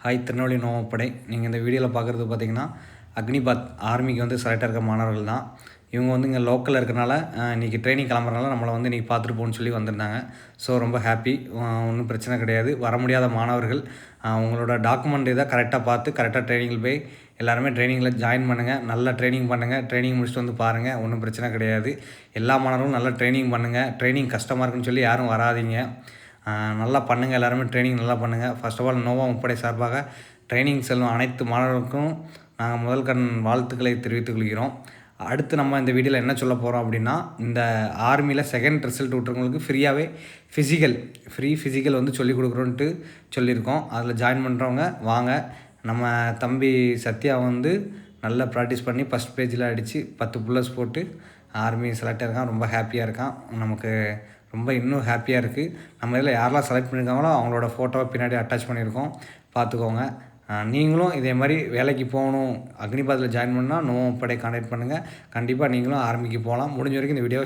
Hi Tirunelveli நோவப்படை. நீங்கள் இந்த வீடியோவில் பார்க்குறது பார்த்தீங்கன்னா அக்னிபாத் ஆர்மிக்கு வந்து செலக்ட் இருக்க மாணவர்கள் தான். இவங்க வந்து இங்கே லோக்கலில் இருக்கிறனால இன்றைக்கி ட்ரைனிங் கிளம்புறனால நம்மளை வந்து இன்றைக்கி பார்த்துட்டு போகணுன்னு சொல்லி வந்திருந்தாங்க. ஸோ ரொம்ப ஹாப்பி, ஒன்றும் பிரச்சனை கிடையாது. வர முடியாத மாணவர்கள் உங்களோட டாக்குமெண்ட் இதை கரெக்டாக பார்த்து கரெக்டாக ட்ரைனிங்கில் போய் எல்லாருமே ட்ரைனிங்கில் ஜாயின் பண்ணுங்கள். நல்லா ட்ரைனிங் பண்ணுங்கள். ட்ரைனிங் முடிச்சுட்டு வந்து பாருங்கள், ஒன்றும் பிரச்சனை கிடையாது. எல்லா மாணவர்களும் நல்லா ட்ரைனிங் பண்ணுங்கள். ட்ரைனிங் கஷ்டமாக இருக்குன்னு சொல்லி யாரும் வராதிங்க. நல்லா பண்ணுங்கள். எல்லாருமே ட்ரைனிங் நல்லா பண்ணுங்கள். ஃபர்ஸ்ட் ஆஃப் ஆல் நோவா முப்படை சார்பாக ட்ரைனிங் செல்லும் அனைத்து மாணவர்களுக்கும் நாங்கள் முதல் கண் வாழ்த்துக்களை தெரிவித்துக் கொள்கிறோம். அடுத்து நம்ம இந்த வீடியோவில் என்ன சொல்ல போகிறோம் அப்படின்னா, இந்த ஆர்மியில் செகண்ட் ரிசல்ட் விட்றவங்களுக்கு ஃப்ரீயாகவே ஃபிசிக்கல் வந்து சொல்லிக் கொடுக்குறோன்ட்டு சொல்லியிருக்கோம். அதில் ஜாயின் பண்ணுறவங்க வாங்க. நம்ம தம்பி சத்யா வந்து நல்லா ப்ராக்டிஸ் பண்ணி ஃபஸ்ட் பேஜில் அடித்து 10 புல்லர்ஸ் போட்டு ஆர்மி செலக்ட் ஆகிருக்கான். ரொம்ப ஹாப்பியாக இருக்கான். நமக்கு ரொம்ப இன்னும் ஹாப்பியாக இருக்குது. நம்ம இதில் யாரெல்லாம் செலக்ட் பண்ணியிருக்காங்களோ அவங்களோட ஃபோட்டோவை பின்னாடி அட்டாச் பண்ணியிருக்கோம், பார்த்துக்கோங்க. நீங்களும் இதே மாதிரி வேலைக்கு போகணும், அக்னிபாத்தில் ஜாயின் பண்ணால் நோவா முப்படை கான்டாக்ட் பண்ணுங்கள். கண்டிப்பாக நீங்களும் ஆர்மிக்கு போகலாம். முடிஞ்ச வரைக்கும் இந்த வீடியோவை